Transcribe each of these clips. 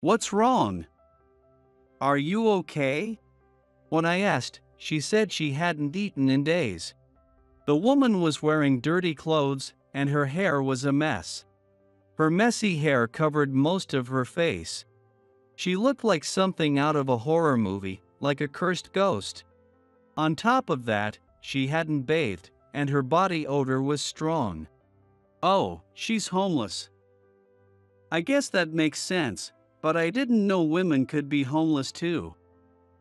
What's wrong? Are you okay? When I asked, she said she hadn't eaten in days. The woman was wearing dirty clothes, and her hair was a mess. Her messy hair covered most of her face. She looked like something out of a horror movie, like a cursed ghost. On top of that, she hadn't bathed, and her body odor was strong. Oh, she's homeless. I guess that makes sense, but I didn't know women could be homeless too.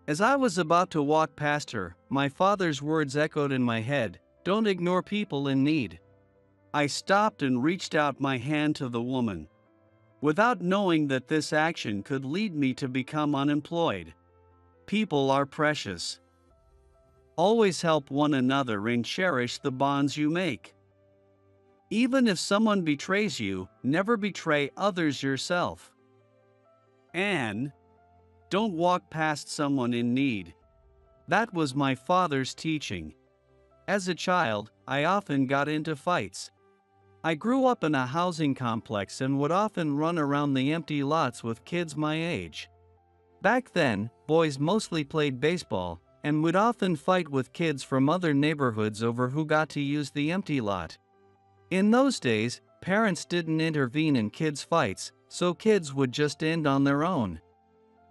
As I was about to walk past her, my father's words echoed in my head, "Don't ignore people in need." I stopped and reached out my hand to the woman, without knowing that this action could lead me to become unemployed. People are precious. Always help one another and cherish the bonds you make. Even if someone betrays you, never betray others yourself. And don't walk past someone in need. That was my father's teaching. As a child, I often got into fights. I grew up in a housing complex and would often run around the empty lots with kids my age. Back then, boys mostly played baseball and would often fight with kids from other neighborhoods over who got to use the empty lot. In those days, parents didn't intervene in kids' fights, so kids would just end on their own.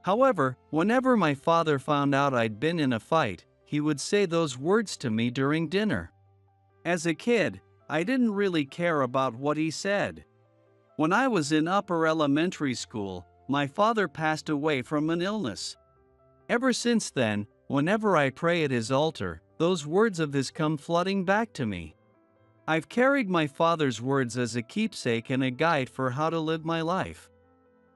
However, whenever my father found out I'd been in a fight, he would say those words to me during dinner. As a kid, I didn't really care about what he said. When I was in upper elementary school, my father passed away from an illness. Ever since then, whenever I pray at his altar, those words of his come flooding back to me. I've carried my father's words as a keepsake and a guide for how to live my life.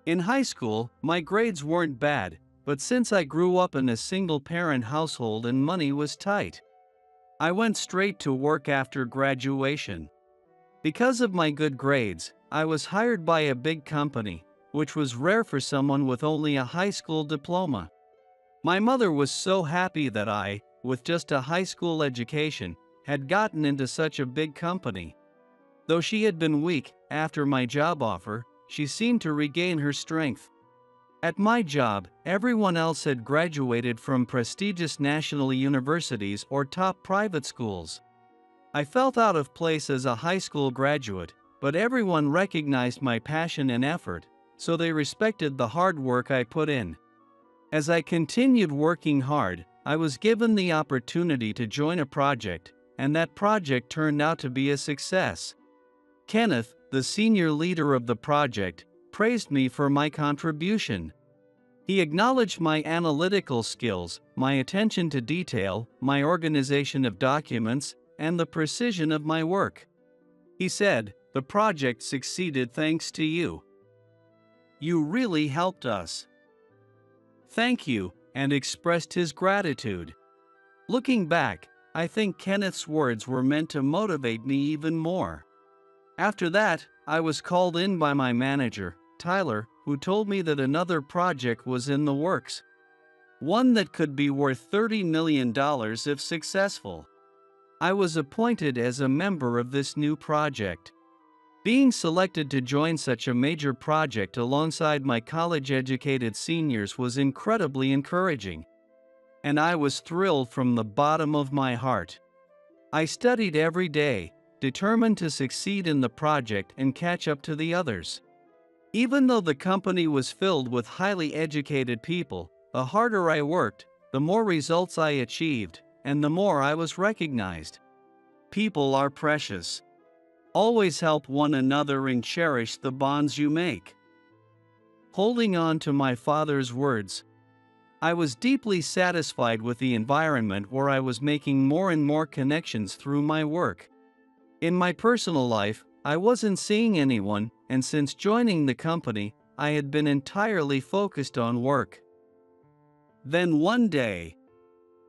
In high school, my grades weren't bad, but since I grew up in a single-parent household and money was tight, I went straight to work after graduation. Because of my good grades, I was hired by a big company, which was rare for someone with only a high school diploma. My mother was so happy that I, with just a high school education, had gotten into such a big company. Though she had been weak after my job offer, she seemed to regain her strength. At my job, everyone else had graduated from prestigious national universities or top private schools. I felt out of place as a high school graduate, but everyone recognized my passion and effort, so they respected the hard work I put in. As I continued working hard, I was given the opportunity to join a project, and that project turned out to be a success. Kenneth, the senior leader of the project, praised me for my contribution. He acknowledged my analytical skills, my attention to detail, my organization of documents, and the precision of my work. He said, "The project succeeded thanks to you. You really helped us." Thank you, and expressed his gratitude. Looking back, I think Kenneth's words were meant to motivate me even more. After that, I was called in by my manager, Tyler, who told me that another project was in the works. One that could be worth $30 million if successful. I was appointed as a member of this new project. Being selected to join such a major project alongside my college-educated seniors was incredibly encouraging. And I was thrilled from the bottom of my heart. I studied every day, determined to succeed in the project and catch up to the others. Even though the company was filled with highly educated people, the harder I worked, the more results I achieved, and the more I was recognized. People are precious. Always help one another and cherish the bonds you make. Holding on to my father's words, I was deeply satisfied with the environment where I was making more and more connections through my work. In my personal life, I wasn't seeing anyone, and since joining the company, I had been entirely focused on work. Then one day,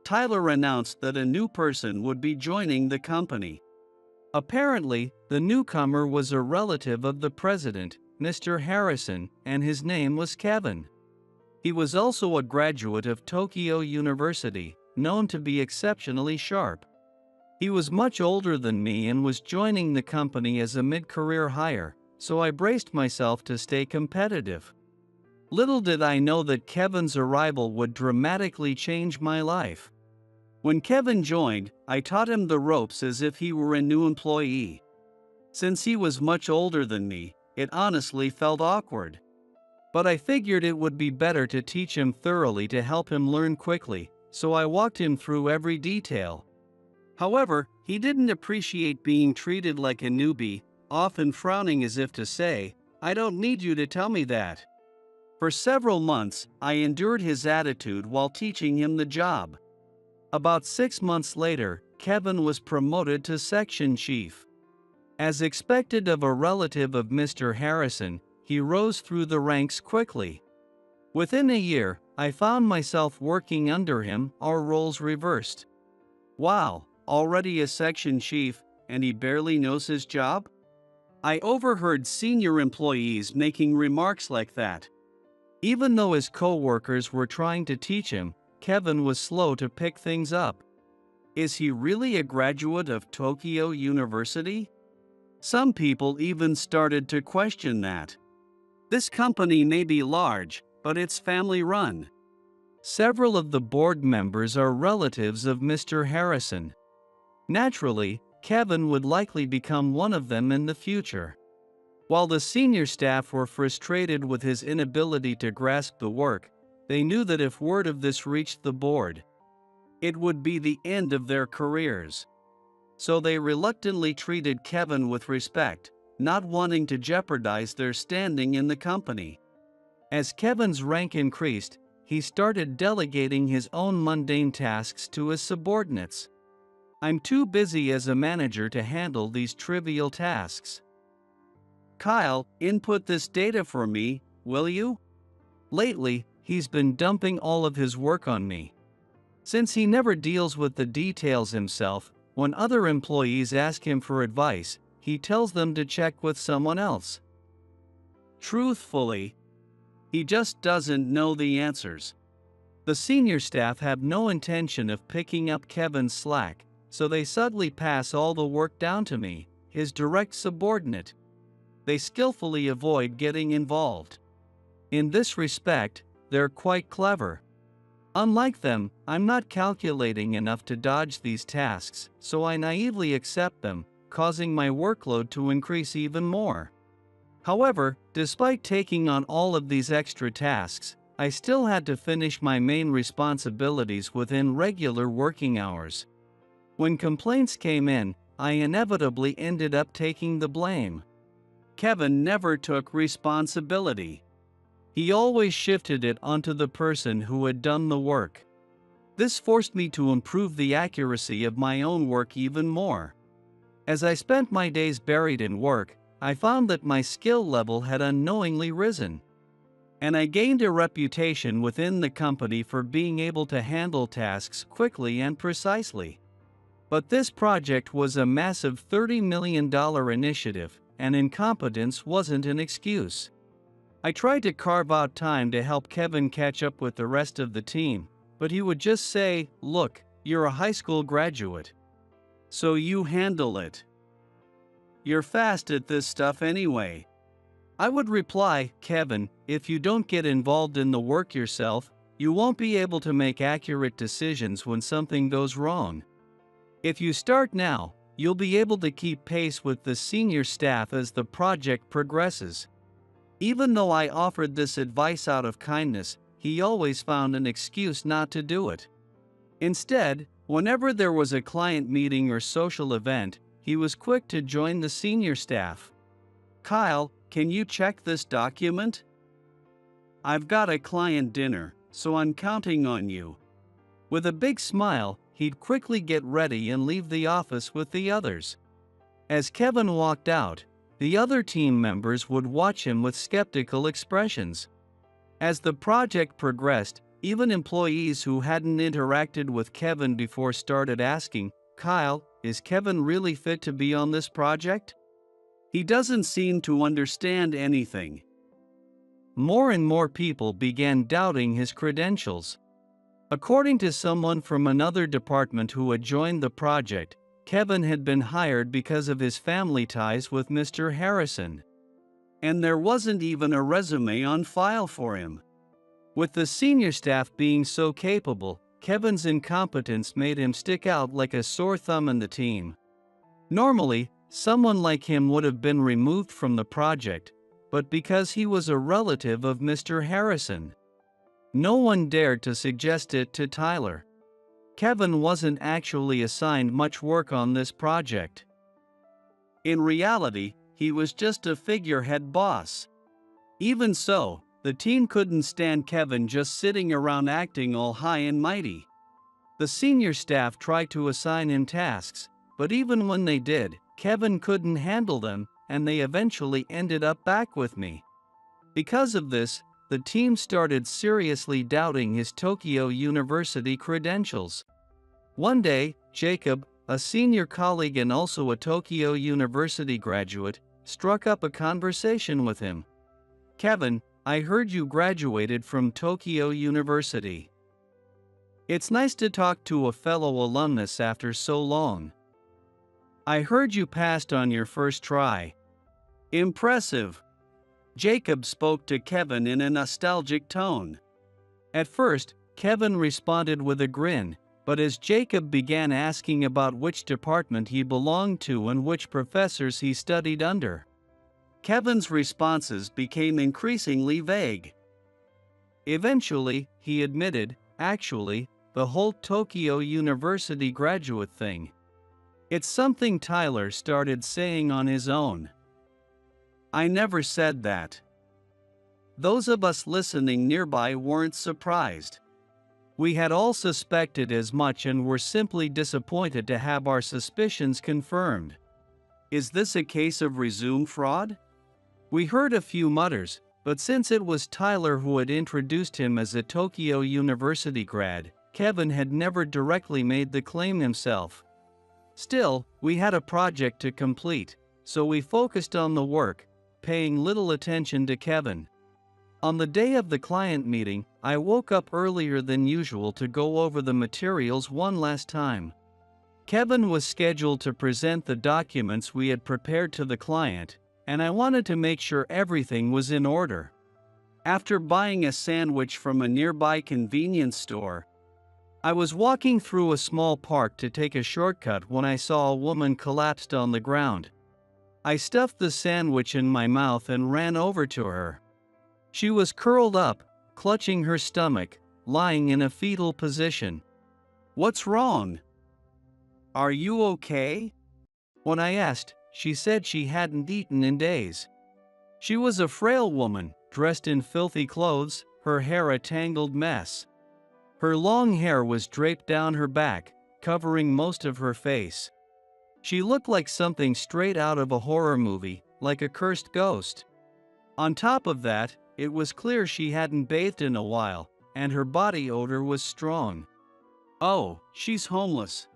Tyler announced that a new person would be joining the company. Apparently, the newcomer was a relative of the president, Mr. Harrison, and his name was Kevin. He was also a graduate of Tokyo University, known to be exceptionally sharp. He was much older than me and was joining the company as a mid-career hire, so I braced myself to stay competitive. Little did I know that Kevin's arrival would dramatically change my life. When Kevin joined, I taught him the ropes as if he were a new employee. Since he was much older than me, it honestly felt awkward. But I figured it would be better to teach him thoroughly to help him learn quickly, so I walked him through every detail. However, he didn't appreciate being treated like a newbie, often frowning as if to say, "I don't need you to tell me that." For several months, I endured his attitude while teaching him the job. About 6 months later, Kevin was promoted to section chief. As expected of a relative of Mr. Harrison, he rose through the ranks quickly. Within a year, I found myself working under him, our roles reversed. Wow, already a section chief, and he barely knows his job? I overheard senior employees making remarks like that. Even though his co-workers were trying to teach him, Kevin was slow to pick things up. Is he really a graduate of Tokyo University? Some people even started to question that. This company may be large, but it's family-run. Several of the board members are relatives of Mr. Harrison. Naturally, Kevin would likely become one of them in the future. While the senior staff were frustrated with his inability to grasp the work, they knew that if word of this reached the board, it would be the end of their careers. So they reluctantly treated Kevin with respect, not wanting to jeopardize their standing in the company. As Kevin's rank increased, he started delegating his own mundane tasks to his subordinates. "I'm too busy as a manager to handle these trivial tasks. Kyle, input this data for me, will you?" Lately, he's been dumping all of his work on me. Since he never deals with the details himself, when other employees ask him for advice, he tells them to check with someone else. Truthfully, he just doesn't know the answers. The senior staff have no intention of picking up Kevin's slack, so they subtly pass all the work down to me, his direct subordinate. They skillfully avoid getting involved. In this respect, they're quite clever. Unlike them, I'm not calculating enough to dodge these tasks, so I naively accept them, causing my workload to increase even more. However, despite taking on all of these extra tasks, I still had to finish my main responsibilities within regular working hours. When complaints came in, I inevitably ended up taking the blame. Kevin never took responsibility. He always shifted it onto the person who had done the work. This forced me to improve the accuracy of my own work even more. As I spent my days buried in work, I found that my skill level had unknowingly risen. And I gained a reputation within the company for being able to handle tasks quickly and precisely. But this project was a massive $30 million initiative, and incompetence wasn't an excuse. I tried to carve out time to help Kevin catch up with the rest of the team, but he would just say, "Look, you're a high school graduate, so you handle it. You're fast at this stuff anyway." I would reply, "Kevin, if you don't get involved in the work yourself, you won't be able to make accurate decisions when something goes wrong. If you start now, you'll be able to keep pace with the senior staff as the project progresses." Even though I offered this advice out of kindness, he always found an excuse not to do it. Instead, whenever there was a client meeting or social event, he was quick to join the senior staff. "Kyle, can you check this document? I've got a client dinner, so I'm counting on you." With a big smile, he'd quickly get ready and leave the office with the others. As Kevin walked out, the other team members would watch him with skeptical expressions. As the project progressed, even employees who hadn't interacted with Kevin before started asking, "Kyle, is Kevin really fit to be on this project? He doesn't seem to understand anything." More and more people began doubting his credentials. According to someone from another department who had joined the project, Kevin had been hired because of his family ties with Mr. Harrison. And there wasn't even a resume on file for him. With the senior staff being so capable, Kevin's incompetence made him stick out like a sore thumb in the team. Normally, someone like him would have been removed from the project, but because he was a relative of Mr. Harrison, no one dared to suggest it to Tyler. Kevin wasn't actually assigned much work on this project. In reality, he was just a figurehead boss. Even so, the team couldn't stand Kevin just sitting around acting all high and mighty. The senior staff tried to assign him tasks, but even when they did, Kevin couldn't handle them, and they eventually ended up back with me. Because of this, the team started seriously doubting his Tokyo University credentials. One day, Jacob, a senior colleague and also a Tokyo University graduate, struck up a conversation with him. "Kevin, I heard you graduated from Tokyo University. It's nice to talk to a fellow alumnus after so long. I heard you passed on your first try. Impressive." Jacob spoke to Kevin in a nostalgic tone. At first, Kevin responded with a grin, but as Jacob began asking about which department he belonged to and which professors he studied under, Kevin's responses became increasingly vague. Eventually, he admitted, "Actually, the whole Tokyo University graduate thing. It's something Tyler started saying on his own." "I never said that." Those of us listening nearby weren't surprised. We had all suspected as much and were simply disappointed to have our suspicions confirmed. "Is this a case of resume fraud?" We heard a few mutters, but since it was Tyler who had introduced him as a Tokyo University grad, Kevin had never directly made the claim himself. Still, we had a project to complete, so we focused on the work, paying little attention to Kevin. On the day of the client meeting, I woke up earlier than usual to go over the materials one last time. Kevin was scheduled to present the documents we had prepared to the client, and I wanted to make sure everything was in order. After buying a sandwich from a nearby convenience store, I was walking through a small park to take a shortcut when I saw a woman collapsed on the ground. I stuffed the sandwich in my mouth and ran over to her. She was curled up, clutching her stomach, lying in a fetal position. "What's wrong? Are you okay?" When I asked, she said she hadn't eaten in days. She was a frail woman, dressed in filthy clothes, her hair a tangled mess. Her long hair was draped down her back, covering most of her face. She looked like something straight out of a horror movie, like a cursed ghost. On top of that, it was clear she hadn't bathed in a while, and her body odor was strong. "Oh, she's homeless."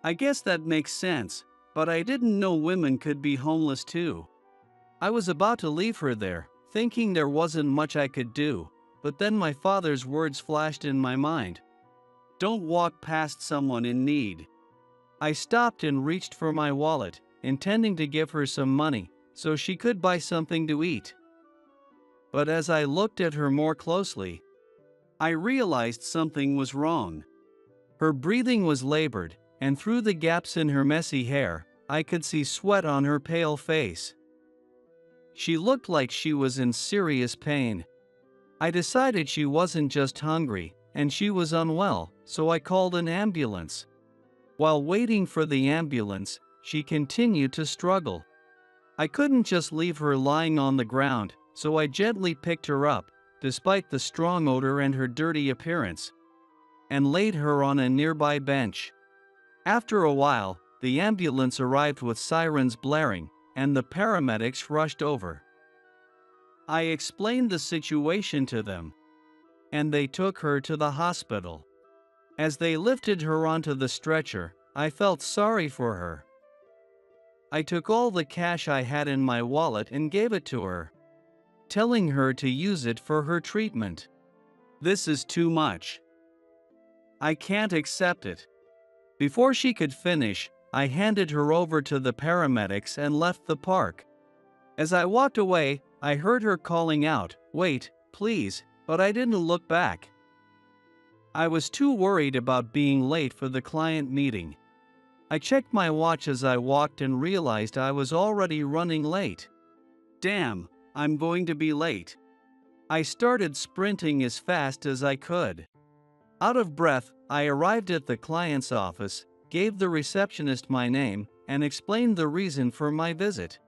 I guess that makes sense, but I didn't know women could be homeless too. I was about to leave her there, thinking there wasn't much I could do, but then my father's words flashed in my mind. "Don't walk past someone in need." I stopped and reached for my wallet, intending to give her some money, so she could buy something to eat. But as I looked at her more closely, I realized something was wrong. Her breathing was labored, and through the gaps in her messy hair, I could see sweat on her pale face. She looked like she was in serious pain. I decided she wasn't just hungry, and she was unwell, so I called an ambulance. While waiting for the ambulance, she continued to struggle. I couldn't just leave her lying on the ground, so I gently picked her up, despite the strong odor and her dirty appearance, and laid her on a nearby bench. After a while, the ambulance arrived with sirens blaring, and the paramedics rushed over. I explained the situation to them, and they took her to the hospital. As they lifted her onto the stretcher, I felt sorry for her. I took all the cash I had in my wallet and gave it to her, telling her to use it for her treatment. "This is too much. I can't accept it." Before she could finish, I handed her over to the paramedics and left the park. As I walked away, I heard her calling out, "Wait, please," but I didn't look back. I was too worried about being late for the client meeting. I checked my watch as I walked and realized I was already running late. Damn, I'm going to be late. I started sprinting as fast as I could. Out of breath, I arrived at the client's office, gave the receptionist my name, and explained the reason for my visit.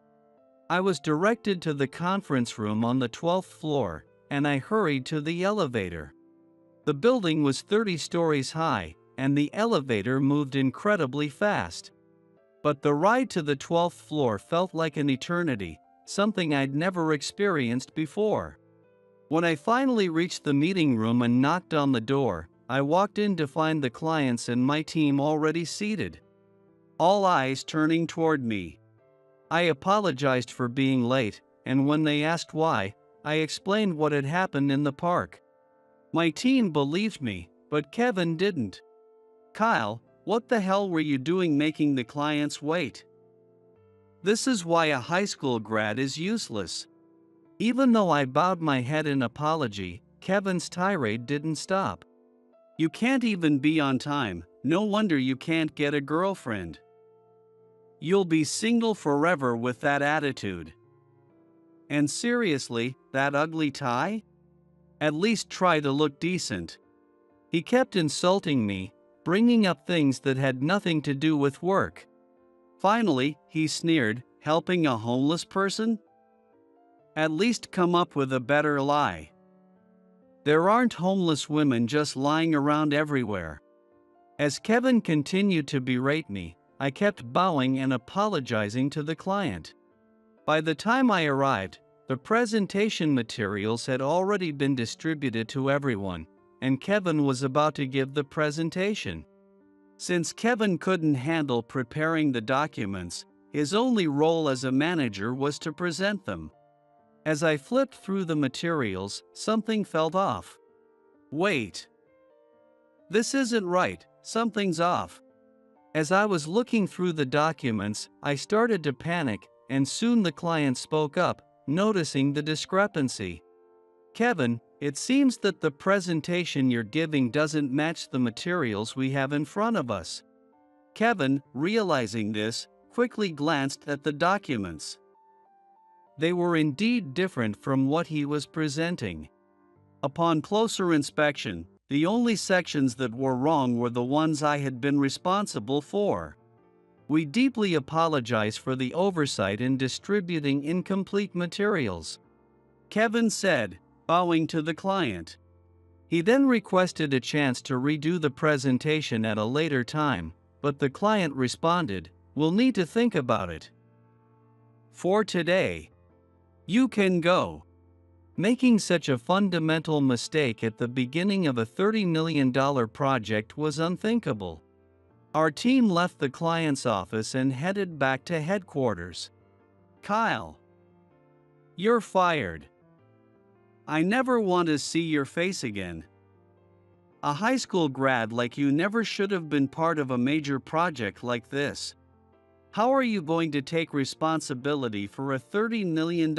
I was directed to the conference room on the 12th floor, and I hurried to the elevator. The building was 30 stories high, and the elevator moved incredibly fast. But the ride to the 12th floor felt like an eternity, something I'd never experienced before. When I finally reached the meeting room and knocked on the door, I walked in to find the clients and my team already seated, all eyes turning toward me. I apologized for being late, and when they asked why, I explained what had happened in the park. My team believed me, but Kevin didn't. "Kyle, what the hell were you doing making the clients wait?" This is why a high school grad is useless. Even though I bowed my head in apology, Kevin's tirade didn't stop. "You can't even be on time, no wonder you can't get a girlfriend. You'll be single forever with that attitude. And seriously, that ugly tie? At least try to look decent." He kept insulting me, bringing up things that had nothing to do with work. Finally, he sneered, "Helping a homeless person? At least come up with a better lie. There aren't homeless women just lying around everywhere." As Kevin continued to berate me, I kept bowing and apologizing to the client. By the time I arrived, the presentation materials had already been distributed to everyone, and Kevin was about to give the presentation. Since Kevin couldn't handle preparing the documents, his only role as a manager was to present them. As I flipped through the materials, something felt off. Wait. This isn't right, something's off. As I was looking through the documents, I started to panic, and soon the client spoke up, noticing the discrepancy. "Kevin, it seems that the presentation you're giving doesn't match the materials we have in front of us." Kevin, realizing this, quickly glanced at the documents. They were indeed different from what he was presenting. Upon closer inspection, the only sections that were wrong were the ones I had been responsible for. "We deeply apologize for the oversight in distributing incomplete materials," Kevin said, bowing to the client. He then requested a chance to redo the presentation at a later time, but the client responded, "We'll need to think about it. For today, you can go." Making such a fundamental mistake at the beginning of a $30 million project was unthinkable. Our team left the client's office and headed back to headquarters. "Kyle, you're fired. I never want to see your face again. A high school grad like you never should have been part of a major project like this. How are you going to take responsibility for a $30 million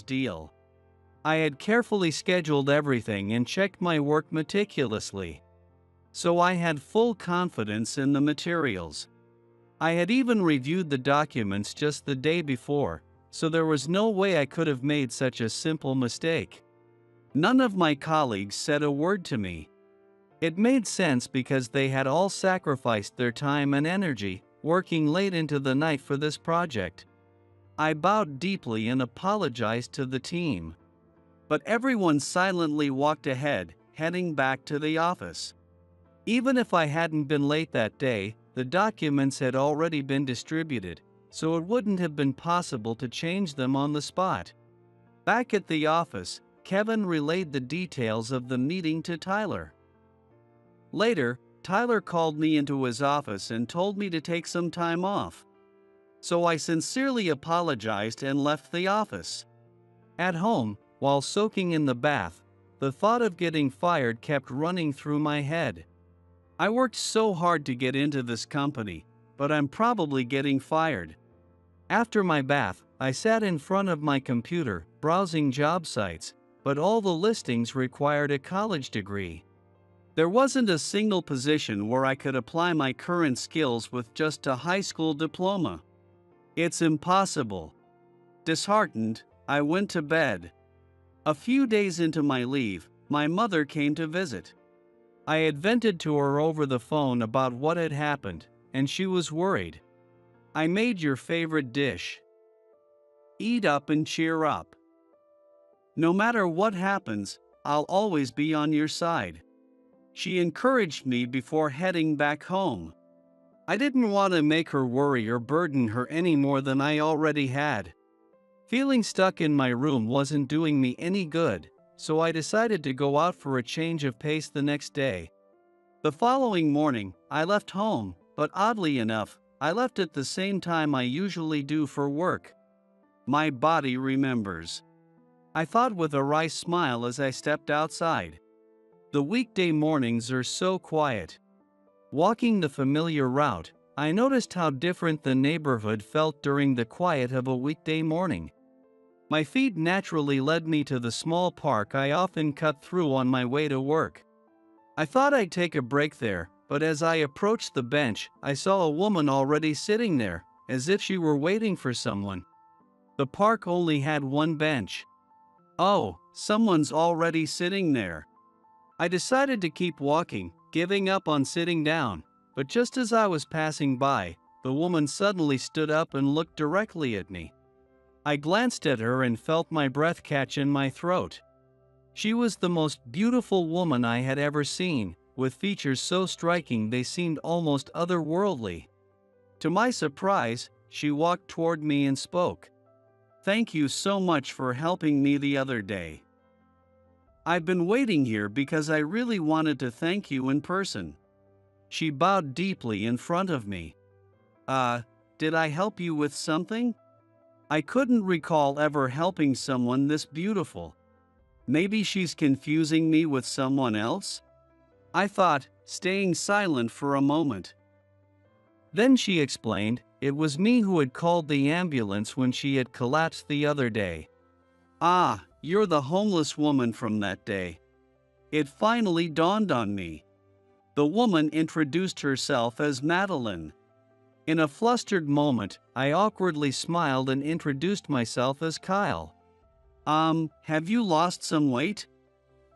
deal?" I had carefully scheduled everything and checked my work meticulously, so I had full confidence in the materials. I had even reviewed the documents just the day before, so there was no way I could have made such a simple mistake. None of my colleagues said a word to me. It made sense because they had all sacrificed their time and energy, working late into the night for this project. I bowed deeply and apologized to the team. But everyone silently walked ahead, heading back to the office. Even if I hadn't been late that day, the documents had already been distributed, so it wouldn't have been possible to change them on the spot. Back at the office, Kevin relayed the details of the meeting to Tyler. Later, Tyler called me into his office and told me to take some time off. So I sincerely apologized and left the office. At home, while soaking in the bath, the thought of getting fired kept running through my head. I worked so hard to get into this company, but I'm probably getting fired. After my bath, I sat in front of my computer, browsing job sites, but all the listings required a college degree. There wasn't a single position where I could apply my current skills with just a high school diploma. It's impossible. Disheartened, I went to bed. A few days into my leave, my mother came to visit. I had vented to her over the phone about what had happened, and she was worried. I made your favorite dish. Eat up and cheer up. No matter what happens, I'll always be on your side. She encouraged me before heading back home. I didn't want to make her worry or burden her any more than I already had. Feeling stuck in my room wasn't doing me any good, so I decided to go out for a change of pace the next day. The following morning, I left home, but oddly enough, I left at the same time I usually do for work. My body remembers. I thought with a wry smile as I stepped outside. The weekday mornings are so quiet. Walking the familiar route, I noticed how different the neighborhood felt during the quiet of a weekday morning. My feet naturally led me to the small park I often cut through on my way to work. I thought I'd take a break there, but as I approached the bench, I saw a woman already sitting there, as if she were waiting for someone. The park only had one bench. Oh, someone's already sitting there. I decided to keep walking, giving up on sitting down, but just as I was passing by, the woman suddenly stood up and looked directly at me. I glanced at her and felt my breath catch in my throat. She was the most beautiful woman I had ever seen, with features so striking they seemed almost otherworldly. To my surprise, she walked toward me and spoke. "Thank you so much for helping me the other day. I've been waiting here because I really wanted to thank you in person." She bowed deeply in front of me. Did I help you with something?" I couldn't recall ever helping someone this beautiful. Maybe she's confusing me with someone else? I thought, staying silent for a moment. Then she explained, it was me who had called the ambulance when she had collapsed the other day. "Ah, you're the homeless woman from that day." It finally dawned on me. The woman introduced herself as Madeline. In a flustered moment, I awkwardly smiled and introduced myself as Kyle. Have you lost some weight?"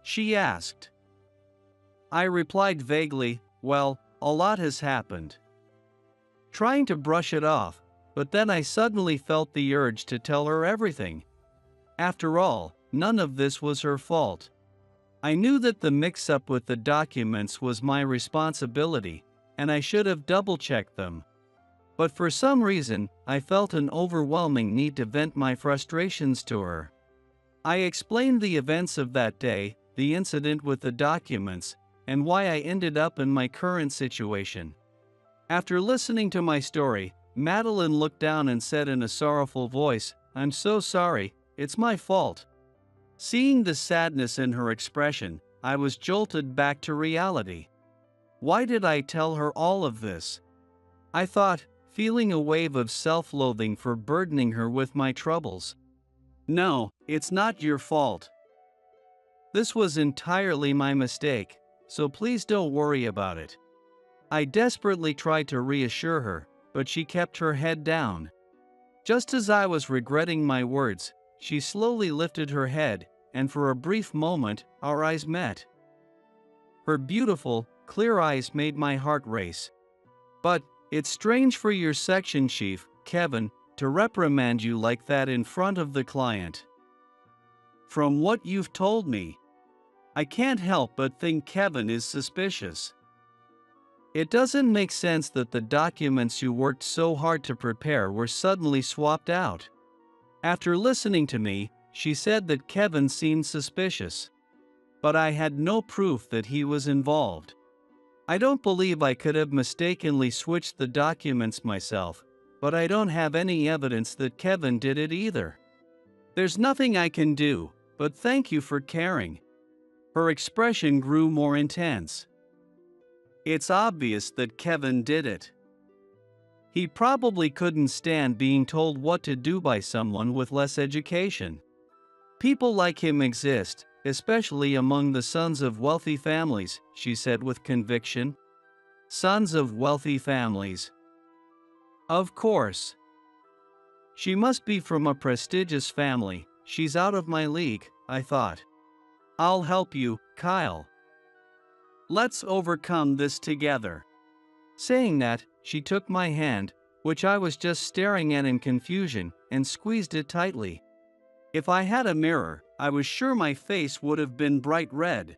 she asked. I replied vaguely, "Well, a lot has happened." Trying to brush it off, but then I suddenly felt the urge to tell her everything. After all, none of this was her fault. I knew that the mix-up with the documents was my responsibility, and I should have double-checked them. But for some reason, I felt an overwhelming need to vent my frustrations to her. I explained the events of that day, the incident with the documents, and why I ended up in my current situation. After listening to my story, Madeline looked down and said in a sorrowful voice, "I'm so sorry, it's my fault." Seeing the sadness in her expression, I was jolted back to reality. Why did I tell her all of this? I thought, feeling a wave of self-loathing for burdening her with my troubles. "No, it's not your fault. This was entirely my mistake, so please don't worry about it." I desperately tried to reassure her, but she kept her head down. Just as I was regretting my words, she slowly lifted her head, and for a brief moment, our eyes met. Her beautiful, clear eyes made my heart race. "But, it's strange for your section chief, Kevin, to reprimand you like that in front of the client. From what you've told me, I can't help but think Kevin is suspicious. It doesn't make sense that the documents you worked so hard to prepare were suddenly swapped out." After listening to me, she said that Kevin seemed suspicious. But I had no proof that he was involved. I don't believe I could have mistakenly switched the documents myself, but I don't have any evidence that Kevin did it either. There's nothing I can do, but thank you for caring. Her expression grew more intense. It's obvious that Kevin did it. He probably couldn't stand being told what to do by someone with less education. People like him exist, especially among the sons of wealthy families, she said with conviction. Sons of wealthy families. Of course. She must be from a prestigious family. She's out of my league, I thought. I'll help you, Kyle. Let's overcome this together. Saying that, she took my hand, which I was just staring at in confusion, and squeezed it tightly. If I had a mirror, I was sure my face would have been bright red.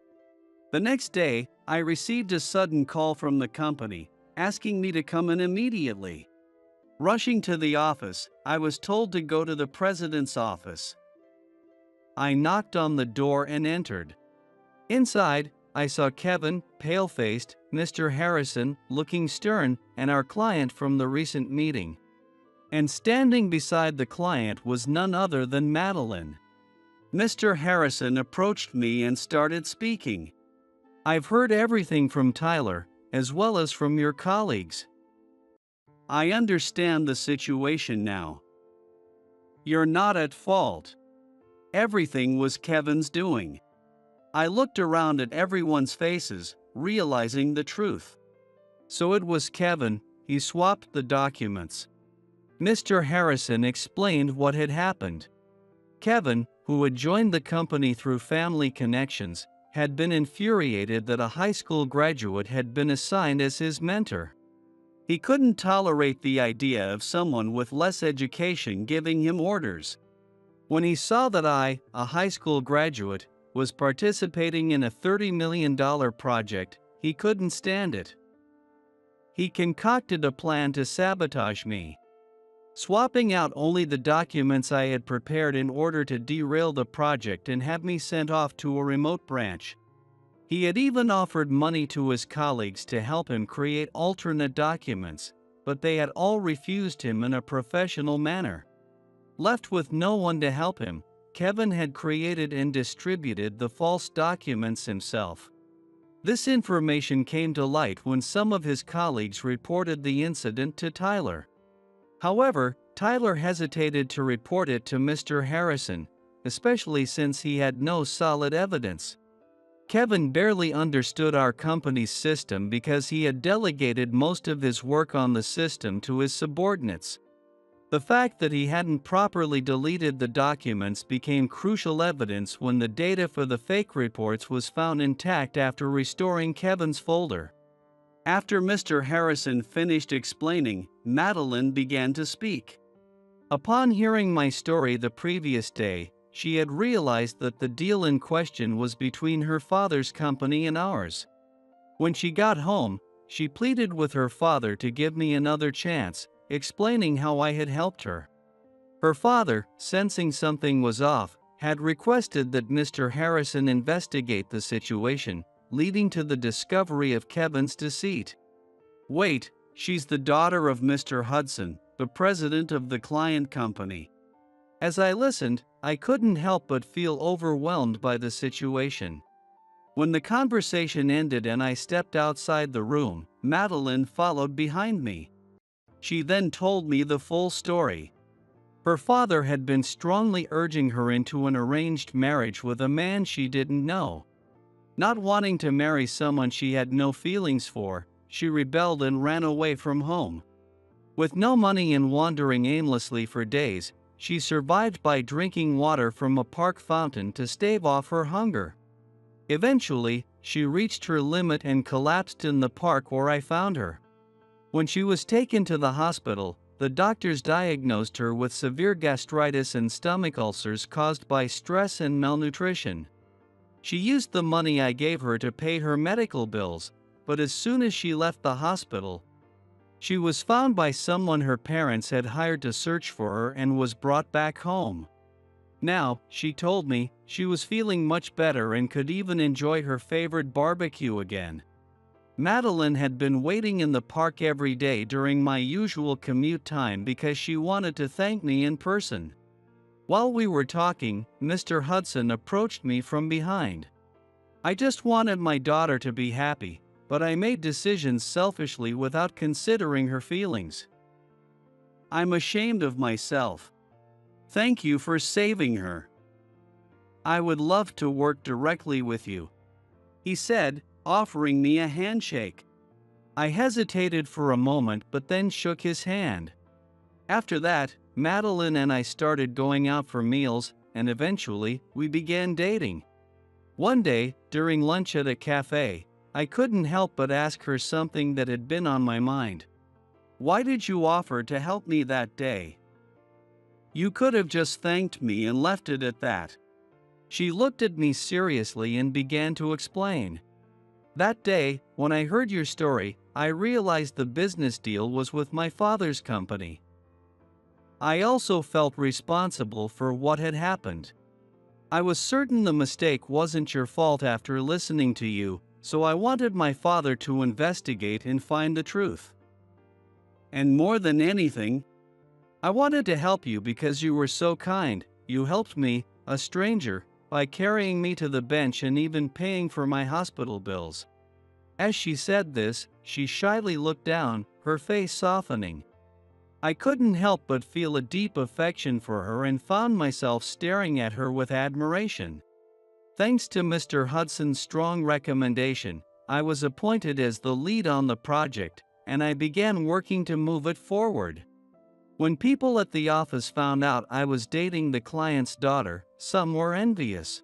The next day, I received a sudden call from the company, asking me to come in immediately. Rushing to the office, I was told to go to the president's office. I knocked on the door and entered. Inside, I saw Kevin, pale-faced, Mr. Harrison, looking stern, and our client from the recent meeting. And standing beside the client was none other than Madeline. Mr. Harrison approached me and started speaking. I've heard everything from Tyler, as well as from your colleagues. I understand the situation now. You're not at fault. Everything was Kevin's doing. I looked around at everyone's faces, realizing the truth. So it was Kevin, he swapped the documents. Mr. Harrison explained what had happened. Kevin, who had joined the company through family connections, had been infuriated that a high school graduate had been assigned as his mentor. He couldn't tolerate the idea of someone with less education giving him orders. When he saw that I, a high school graduate, was participating in a $30 million project, he couldn't stand it. He concocted a plan to sabotage me, swapping out only the documents I had prepared in order to derail the project and have me sent off to a remote branch. He had even offered money to his colleagues to help him create alternate documents, but they had all refused him in a professional manner. Left with no one to help him, Kevin had created and distributed the false documents himself. This information came to light when some of his colleagues reported the incident to Tyler. However, Tyler hesitated to report it to Mr. Harrison, especially since he had no solid evidence. Kevin barely understood our company's system because he had delegated most of his work on the system to his subordinates. The fact that he hadn't properly deleted the documents became crucial evidence when the data for the fake reports was found intact after restoring Kevin's folder. After Mr. Harrison finished explaining, Madeline began to speak. Upon hearing my story the previous day, she had realized that the deal in question was between her father's company and ours. When she got home, she pleaded with her father to give me another chance, explaining how I had helped her. Her father, sensing something was off, had requested that Mr. Harrison investigate the situation, leading to the discovery of Kevin's deceit. Wait, she's the daughter of Mr. Hudson, the president of the client company. As I listened, I couldn't help but feel overwhelmed by the situation. When the conversation ended and I stepped outside the room, Madeline followed behind me. She then told me the full story. Her father had been strongly urging her into an arranged marriage with a man she didn't know. Not wanting to marry someone she had no feelings for, she rebelled and ran away from home. With no money and wandering aimlessly for days, she survived by drinking water from a park fountain to stave off her hunger. Eventually, she reached her limit and collapsed in the park where I found her. When she was taken to the hospital, the doctors diagnosed her with severe gastritis and stomach ulcers caused by stress and malnutrition. She used the money I gave her to pay her medical bills, but as soon as she left the hospital, she was found by someone her parents had hired to search for her and was brought back home. Now, she told me, she was feeling much better and could even enjoy her favorite barbecue again. Madeline had been waiting in the park every day during my usual commute time because she wanted to thank me in person. While we were talking, Mr. Hudson approached me from behind. I just wanted my daughter to be happy, but I made decisions selfishly without considering her feelings. I'm ashamed of myself. Thank you for saving her. I would love to work directly with you," he said, offering me a handshake. I hesitated for a moment but then shook his hand. After that, Madeline and I started going out for meals, and eventually, we began dating. One day, during lunch at a cafe, I couldn't help but ask her something that had been on my mind. "Why did you offer to help me that day? You could have just thanked me and left it at that." She looked at me seriously and began to explain. "That day, when I heard your story, I realized the business deal was with my father's company. I also felt responsible for what had happened. I was certain the mistake wasn't your fault after listening to you, so I wanted my father to investigate and find the truth. And more than anything, I wanted to help you because you were so kind. You helped me, a stranger, by carrying me to the bench and even paying for my hospital bills." As she said this, she shyly looked down, her face softening. I couldn't help but feel a deep affection for her and found myself staring at her with admiration. Thanks to Mr. Hudson's strong recommendation, I was appointed as the lead on the project, and I began working to move it forward. When people at the office found out I was dating the client's daughter, some were envious,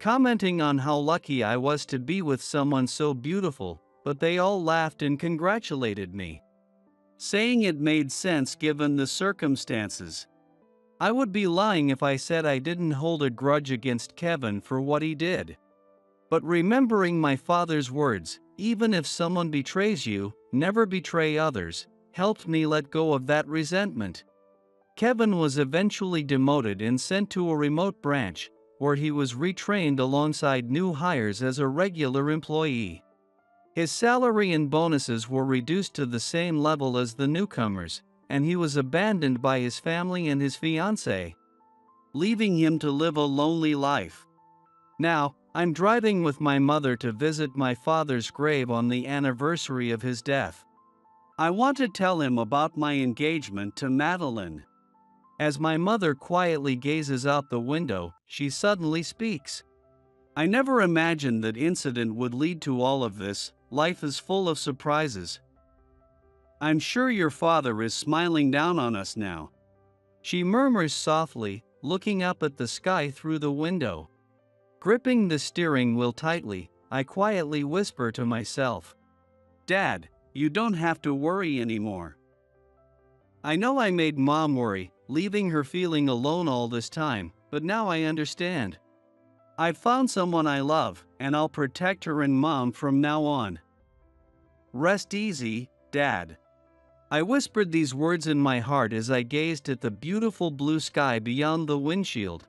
commenting on how lucky I was to be with someone so beautiful, but they all laughed and congratulated me, saying it made sense given the circumstances. I would be lying if I said I didn't hold a grudge against Kevin for what he did. But remembering my father's words, "Even if someone betrays you, never betray others," helped me let go of that resentment. Kevin was eventually demoted and sent to a remote branch, where he was retrained alongside new hires as a regular employee. His salary and bonuses were reduced to the same level as the newcomers, and he was abandoned by his family and his fiancée, leaving him to live a lonely life. Now, I'm driving with my mother to visit my father's grave on the anniversary of his death. I want to tell him about my engagement to Madeline. As my mother quietly gazes out the window, she suddenly speaks. "I never imagined that incident would lead to all of this. Life is full of surprises. I'm sure your father is smiling down on us now," she murmurs softly, looking up at the sky through the window. Gripping the steering wheel tightly, I quietly whisper to myself, "Dad, you don't have to worry anymore." I know I made Mom worry, leaving her feeling alone all this time, but now I understand. I've found someone I love, and I'll protect her and Mom from now on. Rest easy, Dad. I whispered these words in my heart as I gazed at the beautiful blue sky beyond the windshield.